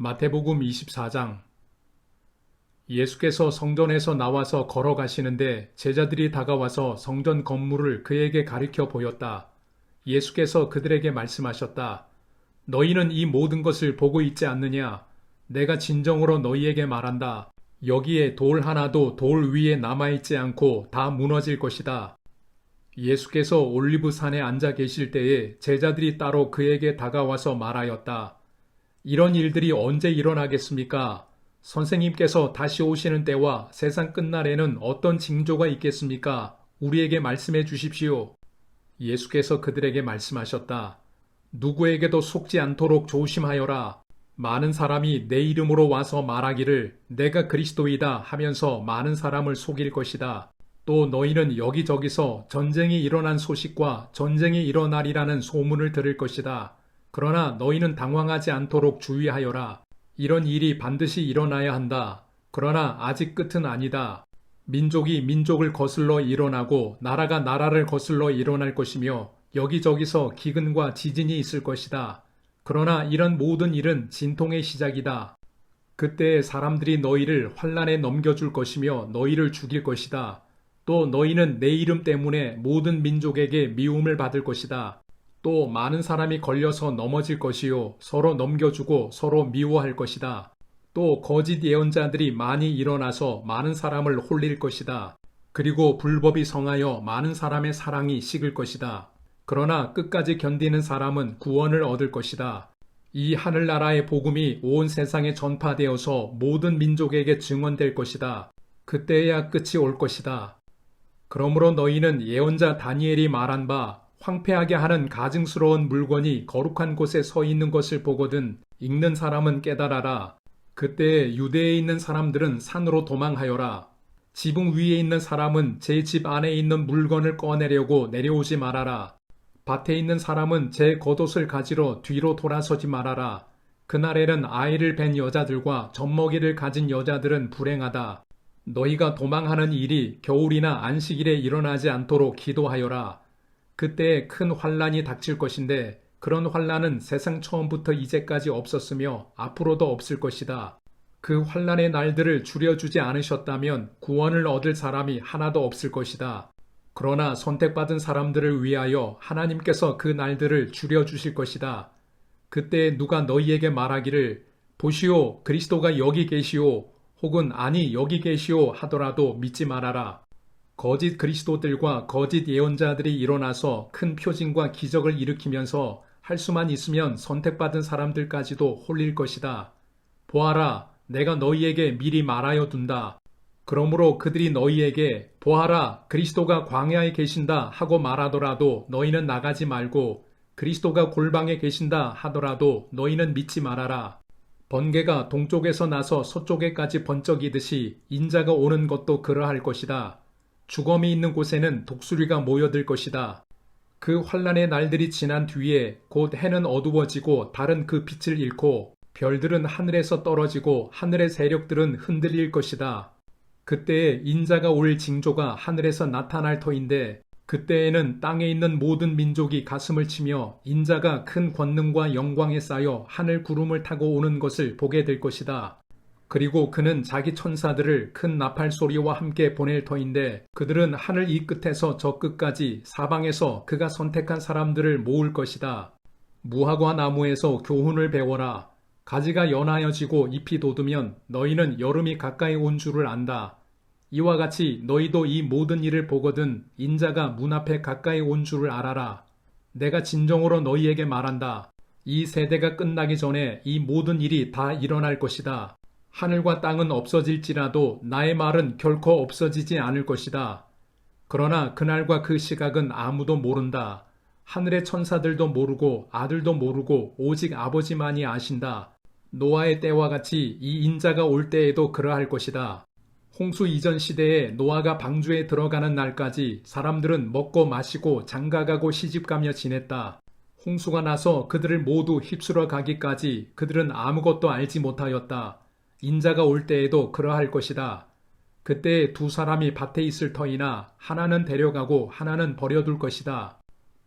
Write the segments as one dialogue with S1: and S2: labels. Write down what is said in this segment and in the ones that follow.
S1: 마태복음 24장. 예수께서 성전에서 나와서 걸어가시는데 제자들이 다가와서 성전 건물을 그에게 가리켜 보였다. 예수께서 그들에게 말씀하셨다. 너희는 이 모든 것을 보고 있지 않느냐? 내가 진정으로 너희에게 말한다. 여기에 돌 하나도 돌 위에 남아있지 않고 다 무너질 것이다. 예수께서 올리브산에 앉아 계실 때에 제자들이 따로 그에게 다가와서 말하였다. 이런 일들이 언제 일어나겠습니까? 선생님께서 다시 오시는 때와 세상 끝날에는 어떤 징조가 있겠습니까? 우리에게 말씀해 주십시오. 예수께서 그들에게 말씀하셨다. 누구에게도 속지 않도록 조심하여라. 많은 사람이 내 이름으로 와서 말하기를 내가 그리스도이다 하면서 많은 사람을 속일 것이다. 또 너희는 여기저기서 전쟁이 일어난 소식과 전쟁이 일어나리라는 소문을 들을 것이다. 그러나 너희는 당황하지 않도록 주의하여라. 이런 일이 반드시 일어나야 한다. 그러나 아직 끝은 아니다. 민족이 민족을 거슬러 일어나고 나라가 나라를 거슬러 일어날 것이며 여기저기서 기근과 지진이 있을 것이다. 그러나 이런 모든 일은 진통의 시작이다. 그때 사람들이 너희를 환난에 넘겨줄 것이며 너희를 죽일 것이다. 또 너희는 내 이름 때문에 모든 민족에게 미움을 받을 것이다. 또 많은 사람이 걸려서 넘어질 것이요 서로 넘겨주고 서로 미워할 것이다. 또 거짓 예언자들이 많이 일어나서 많은 사람을 홀릴 것이다. 그리고 불법이 성하여 많은 사람의 사랑이 식을 것이다. 그러나 끝까지 견디는 사람은 구원을 얻을 것이다. 이 하늘나라의 복음이 온 세상에 전파되어서 모든 민족에게 증언될 것이다. 그때야 끝이 올 것이다. 그러므로 너희는 예언자 다니엘이 말한 바 황폐하게 하는 가증스러운 물건이 거룩한 곳에 서 있는 것을 보거든 읽는 사람은 깨달아라. 그때 유대에 있는 사람들은 산으로 도망하여라. 지붕 위에 있는 사람은 제 집 안에 있는 물건을 꺼내려고 내려오지 말아라. 밭에 있는 사람은 제 겉옷을 가지러 뒤로 돌아서지 말아라. 그날에는 아이를 뵌 여자들과 젖먹이를 가진 여자들은 불행하다. 너희가 도망하는 일이 겨울이나 안식일에 일어나지 않도록 기도하여라. 그때 큰 환난이 닥칠 것인데 그런 환난은 세상 처음부터 이제까지 없었으며 앞으로도 없을 것이다. 그 환난의 날들을 줄여주지 않으셨다면 구원을 얻을 사람이 하나도 없을 것이다. 그러나 선택받은 사람들을 위하여 하나님께서 그 날들을 줄여주실 것이다. 그때 누가 너희에게 말하기를 보시오 그리스도가 여기 계시오 혹은 아니 여기 계시오 하더라도 믿지 말아라. 거짓 그리스도들과 거짓 예언자들이 일어나서 큰 표징과 기적을 일으키면서 할 수만 있으면 선택받은 사람들까지도 홀릴 것이다. 보아라, 내가 너희에게 미리 말하여 둔다. 그러므로 그들이 너희에게 보아라, 그리스도가 광야에 계신다 하고 말하더라도 너희는 나가지 말고 그리스도가 골방에 계신다 하더라도 너희는 믿지 말아라. 번개가 동쪽에서 나서 서쪽에까지 번쩍이듯이 인자가 오는 것도 그러할 것이다. 주검이 있는 곳에는 독수리가 모여들 것이다. 그 환난의 날들이 지난 뒤에 곧 해는 어두워지고 달은 그 빛을 잃고 별들은 하늘에서 떨어지고 하늘의 세력들은 흔들릴 것이다. 그때에 인자가 올 징조가 하늘에서 나타날 터인데 그때에는 땅에 있는 모든 민족이 가슴을 치며 인자가 큰 권능과 영광에 쌓여 하늘 구름을 타고 오는 것을 보게 될 것이다. 그리고 그는 자기 천사들을 큰 나팔 소리와 함께 보낼 터인데 그들은 하늘 이 끝에서 저 끝까지 사방에서 그가 선택한 사람들을 모을 것이다. 무화과 나무에서 교훈을 배워라. 가지가 연하여지고 잎이 돋으면 너희는 여름이 가까이 온 줄을 안다. 이와 같이 너희도 이 모든 일을 보거든 인자가 문 앞에 가까이 온 줄을 알아라. 내가 진정으로 너희에게 말한다. 이 세대가 끝나기 전에 이 모든 일이 다 일어날 것이다. 하늘과 땅은 없어질지라도 나의 말은 결코 없어지지 않을 것이다. 그러나 그날과 그 시각은 아무도 모른다. 하늘의 천사들도 모르고 아들도 모르고 오직 아버지만이 아신다. 노아의 때와 같이 이 인자가 올 때에도 그러할 것이다. 홍수 이전 시대에 노아가 방주에 들어가는 날까지 사람들은 먹고 마시고 장가가고 시집가며 지냈다. 홍수가 나서 그들을 모두 휩쓸어 가기까지 그들은 아무것도 알지 못하였다. 인자가 올 때에도 그러할 것이다. 그때 두 사람이 밭에 있을 터이나 하나는 데려가고 하나는 버려둘 것이다.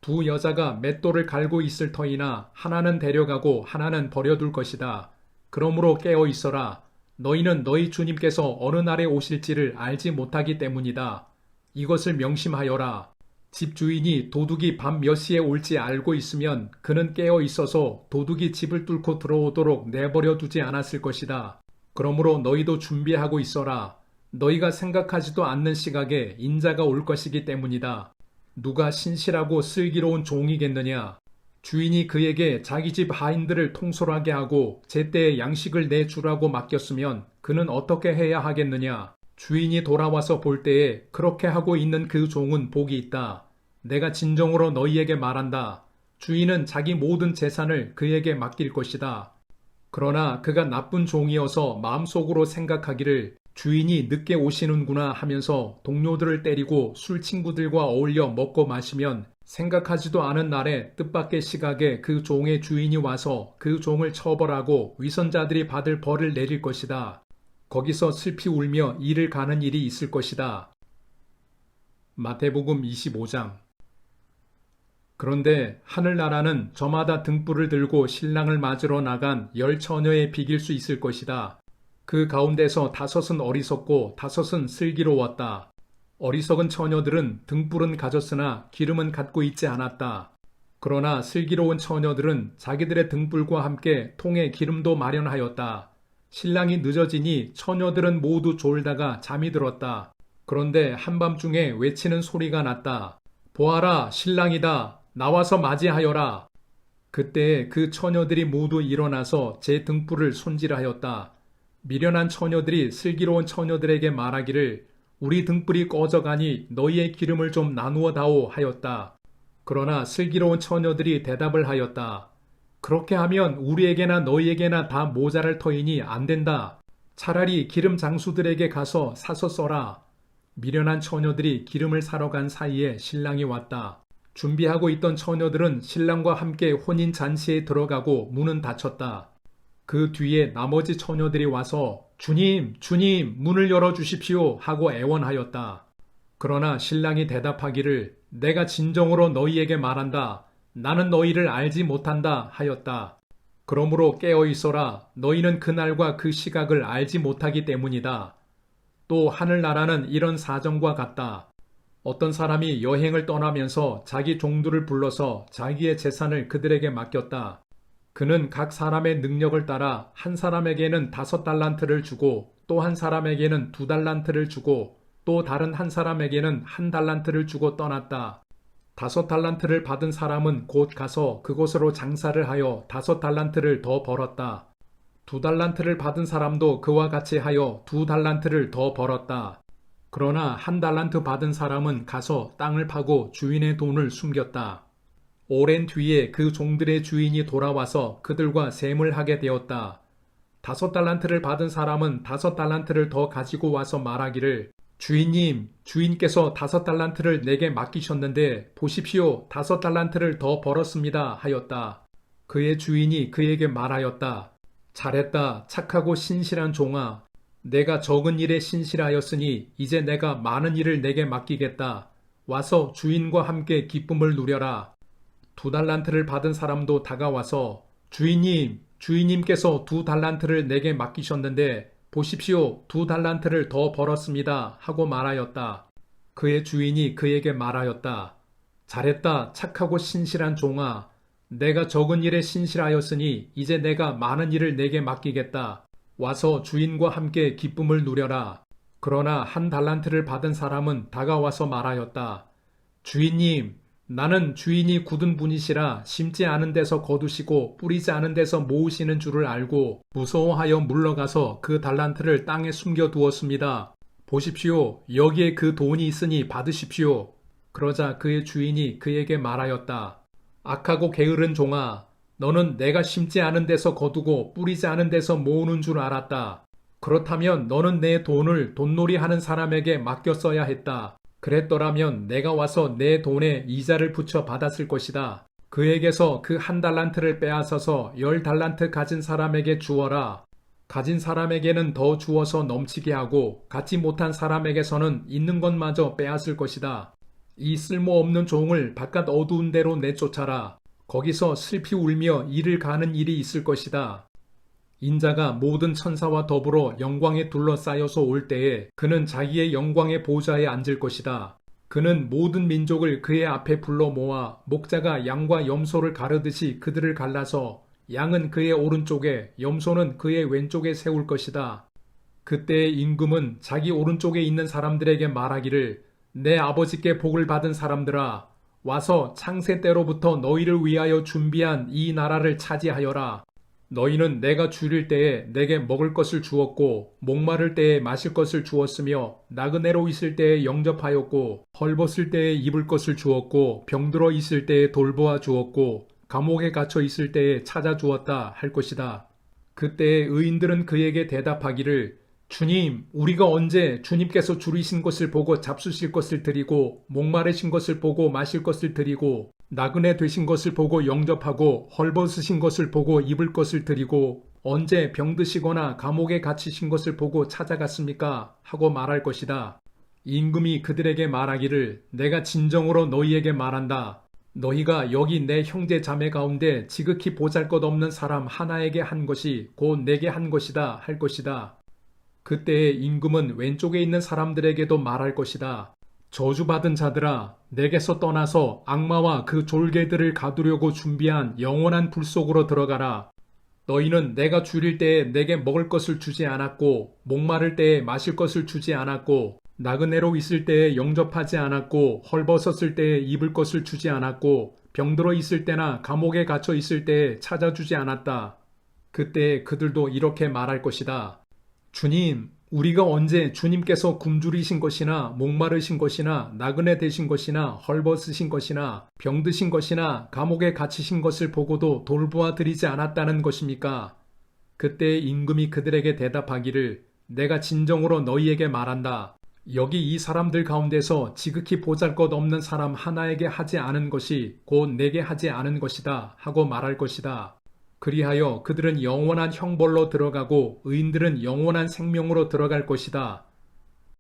S1: 두 여자가 맷돌을 갈고 있을 터이나 하나는 데려가고 하나는 버려둘 것이다. 그러므로 깨어 있어라. 너희는 너희 주님께서 어느 날에 오실지를 알지 못하기 때문이다. 이것을 명심하여라. 집주인이 도둑이 밤 몇 시에 올지 알고 있으면 그는 깨어 있어서 도둑이 집을 뚫고 들어오도록 내버려 두지 않았을 것이다. 그러므로 너희도 준비하고 있어라. 너희가 생각하지도 않는 시각에 인자가 올 것이기 때문이다. 누가 신실하고 슬기로운 종이겠느냐? 주인이 그에게 자기 집 하인들을 통솔하게 하고 제때에 양식을 내주라고 맡겼으면 그는 어떻게 해야 하겠느냐? 주인이 돌아와서 볼 때에 그렇게 하고 있는 그 종은 복이 있다. 내가 진정으로 너희에게 말한다. 주인은 자기 모든 재산을 그에게 맡길 것이다. 그러나 그가 나쁜 종이어서 마음속으로 생각하기를 주인이 늦게 오시는구나 하면서 동료들을 때리고 술 친구들과 어울려 먹고 마시면 생각하지도 않은 날에 뜻밖의 시각에 그 종의 주인이 와서 그 종을 처벌하고 위선자들이 받을 벌을 내릴 것이다. 거기서 슬피 울며 이를 가는 일이 있을 것이다. 마태복음 25장. 그런데 하늘나라는 저마다 등불을 들고 신랑을 맞으러 나간 10처녀에 비길 수 있을 것이다. 그 가운데서 5은 어리석고 5은 슬기로웠다. 어리석은 처녀들은 등불은 가졌으나 기름은 갖고 있지 않았다. 그러나 슬기로운 처녀들은 자기들의 등불과 함께 통에 기름도 마련하였다. 신랑이 늦어지니 처녀들은 모두 졸다가 잠이 들었다. 그런데 한밤중에 외치는 소리가 났다. 보아라, 신랑이다. 나와서 맞이하여라. 그때 그 처녀들이 모두 일어나서 제 등불을 손질하였다. 미련한 처녀들이 슬기로운 처녀들에게 말하기를 우리 등불이 꺼져가니 너희의 기름을 좀 나누어 다오 하였다. 그러나 슬기로운 처녀들이 대답을 하였다. 그렇게 하면 우리에게나 너희에게나 다 모자랄 터이니 안 된다. 차라리 기름 장수들에게 가서 사서 써라. 미련한 처녀들이 기름을 사러 간 사이에 신랑이 왔다. 준비하고 있던 처녀들은 신랑과 함께 혼인 잔치에 들어가고 문은 닫혔다. 그 뒤에 나머지 처녀들이 와서 주님, 주님, 문을 열어주십시오 하고 애원하였다. 그러나 신랑이 대답하기를 내가 진정으로 너희에게 말한다. 나는 너희를 알지 못한다 하였다. 그러므로 깨어 있어라. 너희는 그날과 그 시각을 알지 못하기 때문이다. 또 하늘나라는 이런 사정과 같다. 어떤 사람이 여행을 떠나면서 자기 종들을 불러서 자기의 재산을 그들에게 맡겼다. 그는 각 사람의 능력을 따라 한 사람에게는 5달란트를 주고 또 한 사람에게는 2달란트를 주고 또 다른 한 사람에게는 1달란트를 주고 떠났다. 5달란트를 받은 사람은 곧 가서 그곳으로 장사를 하여 5달란트를 더 벌었다. 2달란트를 받은 사람도 그와 같이 하여 2달란트를 더 벌었다. 그러나 1달란트 받은 사람은 가서 땅을 파고 주인의 돈을 숨겼다. 오랜 뒤에 그 종들의 주인이 돌아와서 그들과 셈을 하게 되었다. 5달란트를 받은 사람은 5달란트를 더 가지고 와서 말하기를 주인님, 주인께서 5달란트를 내게 맡기셨는데 보십시오, 5달란트를 더 벌었습니다 하였다. 그의 주인이 그에게 말하였다. 잘했다, 착하고 신실한 종아. 내가 적은 일에 신실하였으니 이제 내가 많은 일을 내게 맡기겠다. 와서 주인과 함께 기쁨을 누려라. 2달란트를 받은 사람도 다가와서 주인님, 주인님께서 2달란트를 내게 맡기셨는데 보십시오, 2달란트를 더 벌었습니다 하고 말하였다. 그의 주인이 그에게 말하였다. 잘했다, 착하고 신실한 종아. 내가 적은 일에 신실하였으니 이제 내가 많은 일을 내게 맡기겠다. 와서 주인과 함께 기쁨을 누려라. 그러나 1달란트를 받은 사람은 다가와서 말하였다. 주인님, 나는 주인이 굳은 분이시라 심지 않은 데서 거두시고 뿌리지 않은 데서 모으시는 줄을 알고 무서워하여 물러가서 그 달란트를 땅에 숨겨두었습니다. 보십시오, 여기에 그 돈이 있으니 받으십시오. 그러자 그의 주인이 그에게 말하였다. 악하고 게으른 종아, 너는 내가 심지 않은 데서 거두고 뿌리지 않은 데서 모으는 줄 알았다. 그렇다면 너는 내 돈을 돈놀이 하는 사람에게 맡겼어야 했다. 그랬더라면 내가 와서 내 돈에 이자를 붙여 받았을 것이다. 그에게서 그 1달란트를 빼앗아서 10달란트 가진 사람에게 주어라. 가진 사람에게는 더 주어서 넘치게 하고 갖지 못한 사람에게서는 있는 것마저 빼앗을 것이다. 이 쓸모없는 종을 바깥 어두운 데로 내쫓아라. 거기서 슬피 울며 이를 가는 일이 있을 것이다. 인자가 모든 천사와 더불어 영광에 둘러싸여서 올 때에 그는 자기의 영광의 보좌에 앉을 것이다. 그는 모든 민족을 그의 앞에 불러 모아 목자가 양과 염소를 가르듯이 그들을 갈라서 양은 그의 오른쪽에 염소는 그의 왼쪽에 세울 것이다. 그때의 임금은 자기 오른쪽에 있는 사람들에게 말하기를 내 아버지께 복을 받은 사람들아 와서 창세 때로부터 너희를 위하여 준비한 이 나라를 차지하여라. 너희는 내가 줄일 때에 내게 먹을 것을 주었고 목마를 때에 마실 것을 주었으며 나그네로 있을 때에 영접하였고 헐벗을 때에 입을 것을 주었고 병들어 있을 때에 돌보아 주었고 감옥에 갇혀 있을 때에 찾아주었다 할 것이다. 그때에 의인들은 그에게 대답하기를 주님, 우리가 언제 주님께서 줄이신 것을 보고 잡수실 것을 드리고 목마르신 것을 보고 마실 것을 드리고 나그네 되신 것을 보고 영접하고 헐벗으신 것을 보고 입을 것을 드리고 언제 병드시거나 감옥에 갇히신 것을 보고 찾아갔습니까? 하고 말할 것이다. 임금이 그들에게 말하기를 내가 진정으로 너희에게 말한다. 너희가 여기 내 형제 자매 가운데 지극히 보잘것없는 사람 하나에게 한 것이 곧 내게 한 것이다 할 것이다. 그때에 임금은 왼쪽에 있는 사람들에게도 말할 것이다. 저주받은 자들아, 내게서 떠나서 악마와 그 졸개들을 가두려고 준비한 영원한 불 속으로 들어가라. 너희는 내가 줄일 때에 내게 먹을 것을 주지 않았고 목마를 때에 마실 것을 주지 않았고 나그네로 있을 때에 영접하지 않았고 헐벗었을 때에 입을 것을 주지 않았고 병들어 있을 때나 감옥에 갇혀 있을 때에 찾아주지 않았다. 그때 그들도 이렇게 말할 것이다. 주님, 우리가 언제 주님께서 굶주리신 것이나 목마르신 것이나 나그네 되신 것이나 헐벗으신 것이나 병드신 것이나 감옥에 갇히신 것을 보고도 돌보아 드리지 않았다는 것입니까? 그때 임금이 그들에게 대답하기를 내가 진정으로 너희에게 말한다. 여기 이 사람들 가운데서 지극히 보잘것없는 사람 하나에게 하지 않은 것이 곧 내게 하지 않은 것이다 하고 말할 것이다. 그리하여 그들은 영원한 형벌로 들어가고 의인들은 영원한 생명으로 들어갈 것이다.